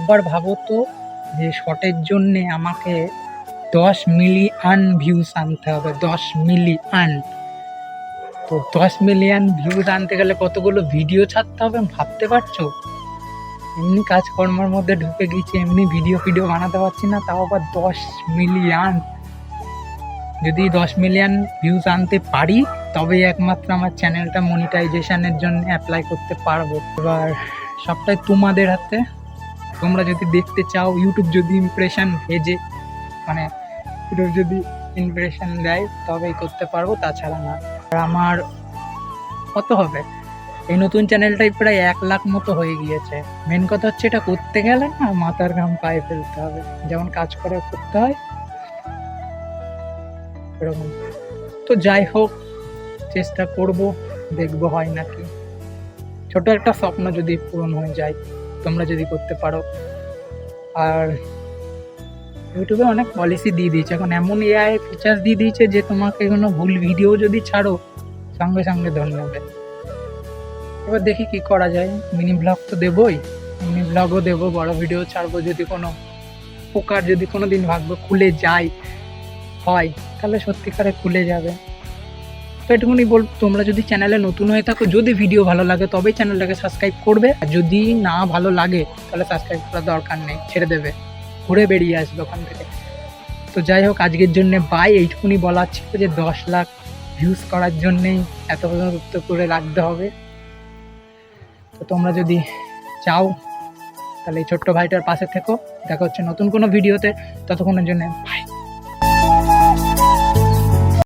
একবার ভাবো তো যে শর্টের জন্যে আমাকে 10 মিলিয়ন ভিউজ আনতে হবে, 10 মিলিয়ন। তো 10 মিলিয়ন ভিউজ আনতে গেলে কতগুলো ভিডিও ছাড়তে হবে ভাবতে পারছো? এমনি কাজকর্মের মধ্যে ঢুকে গেছি, এমনি ভিডিও বানাতে পারছি না, তাও আবার 10 মিলিয়ন। যদি 10 মিলিয়ন ভিউজ আনতে পারি তবেই একমাত্র আমার চ্যানেলটা মনিটাইজেশনের জন্য অ্যাপ্লাই করতে পারবো। এবার সবটাই তোমাদের হাতে। তোমরা যদি দেখতে চাও ইউটিউব যদি ইমপ্রেশন ভেজে, মানে ইউটিউব যদি ইমপ্রেশন দেয় তবেই করতে পারবো, তাছাড়া না। আর আমার কত হবে, এই নতুন চ্যানেলটাই প্রায় 1 লাখ মতো হয়ে গিয়েছে। মেন কথা হচ্ছে এটা করতে গেলে না মাথার ঘাম পায়ে ফেলতে হবে, যেমন কাজ করে করতে হয় এরকম। তো যাই হোক, চেষ্টা করব, দেখবো হয় নাকি। ছোট একটা স্বপ্ন যদি পূরণ হয়ে যায়, তোমরা যদি করতে পারো। আর ইউটিউবে অনেক পলিসি দিয়ে দিয়েছে এখন, এমন এআই ফিচার্স দিয়ে দিয়েছে যে তোমাকে কোনো ভুল ভিডিও যদি ছাড়ো সঙ্গে সঙ্গে ধরে নেবে। এবার দেখি কি করা যায়। মিনি ব্লগ তো দেবোই, মিনি ব্লগও দেবো, বড় ভিডিও ছাড়বো। যদি কোনো প্রকার যদি কোনো দিন ভাগ্য খুলে যায় হয় তাহলে সত্যিকারে খুলে যাবে। তো এটুকুনি বল, তোমরা যদি চ্যানেলে নতুন হয়ে থাকো, যদি ভিডিও ভালো লাগে তবেই চ্যানেলটাকে সাবস্ক্রাইব করবে, আর যদি না ভালো লাগে তাহলে সাবস্ক্রাইব করার দরকার নেই, ছেড়ে দেবে, ঘুরে বেরিয়ে আসবে ওখান থেকে। তো যাই হোক, আজকের জন্যে বাই। এইটুকুনি বলার ছিল যে 10 লাখ ভিউজ করার জন্যেই এত পর্যন্ত করে রাখতে হবে। তো তোমরা যদি চাও তাহলে এই ছোট্ট ভাইটার পাশে থেকো। দেখা হচ্ছে নতুন কোনো ভিডিওতে, ততক্ষণের জন্য